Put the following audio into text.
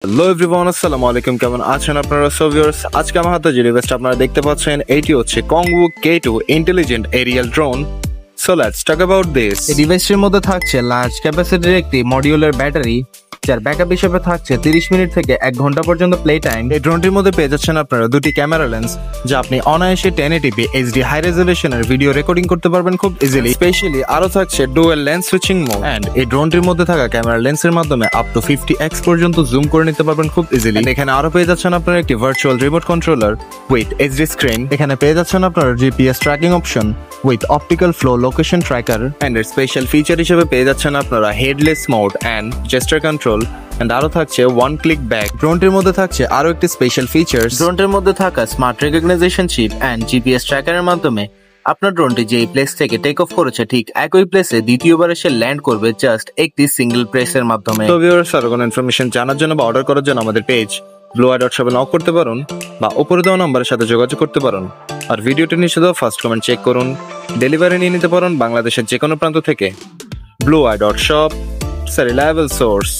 Hello everyone, আসসালামু আলাইকুম। কেমন আছেন আপনারা? সো ভিউয়ার্স, আজকে আমার হাতে যে ডিভাইসটা আপনারা দেখতে পাচ্ছেন এটি হচ্ছে কংবু K2 intelligent aerial drone. So let's talk about this. এই ডিভাইসটির মধ্যে থাকছে লার্জ ক্যাপাসিটির একটি মডিউলার ব্যাটারি, যার ব্যাকআপ হিসেবে থাকছে 30 মিনিট থেকে 1 ঘন্টা পর্যন্ত প্লে টাইম। এই ড্রোনটির মধ্যে পেয়ে যাচ্ছেন আপনারা দুটি ক্যামেরা লেন্স, যা আপনি অনায়াসে 1080p এইচডি হাই রেজলিউশনের ভিডিও রেকর্ডিং করতে পারবেন খুব ইজিলি। স্পেশালি আরো থাকছে dual lens switching mode, and এই ড্রোনটির মধ্যে থাকা ক্যামেরা লেন্সের মাধ্যমে আপ টু 50x পর্যন্ত জুম করে নিতে পারবেন খুব ইজিলি। এখানে আরো পেয়ে যাচ্ছেন আপনারা একটি virtual remote controller with HD screen. এখানে পেয়ে যাচ্ছেন আপনারা GPS tracking option with optical flow location tracker, and এর স্পেশাল ফিচার হিসেবে পেয়ে যাচ্ছেন আপনারা headless mode and gesture control, and আরো থাকছে ওয়ান ক্লিক ব্যাক। ড্রোনটির মধ্যে থাকছে আরো একটি স্পেশাল ফিচার্স। ড্রোনটির মধ্যে থাকা smart recognition chip and GPS ট্র্যাকারের মাধ্যমে আপনার ড্রোনটি যেই প্লেস থেকে টেক অফ করেছে ঠিক একই প্লেসে দ্বিতীয়বার এসে ল্যান্ড করবে জাস্ট একটি সিঙ্গেল প্রেসের মাধ্যমে। তো ভিউয়ার্স, আরো কোনো ইনফরমেশন জানার জন্য বা অর্ডার করার জন্য আমাদের পেজ blueye.shop-এ নক করতে পারেন বা উপরে দেওয়া নম্বরের সাথে যোগাযোগ করতে পারেন। আর ভিডিওটি নিচে দেওয়া ফার্স্ট কমেন্ট চেক করুন। ডেলিভারি নিয়ে নিতে পারেন বাংলাদেশের যে কোনো প্রান্ত থেকে। blueye.shop, reliable source.